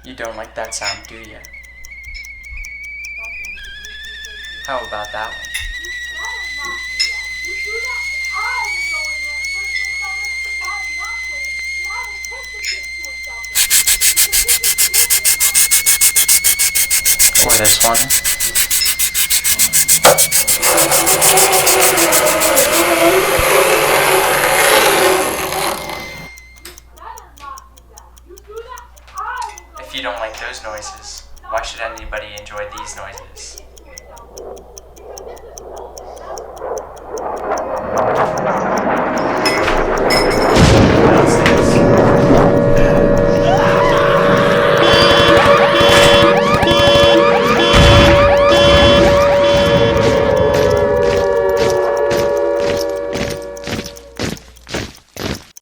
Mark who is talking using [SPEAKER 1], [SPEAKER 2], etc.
[SPEAKER 1] You don't like that sound, do you? How about that one? Or this one? If you don't like those noises, why should anybody enjoy these noises?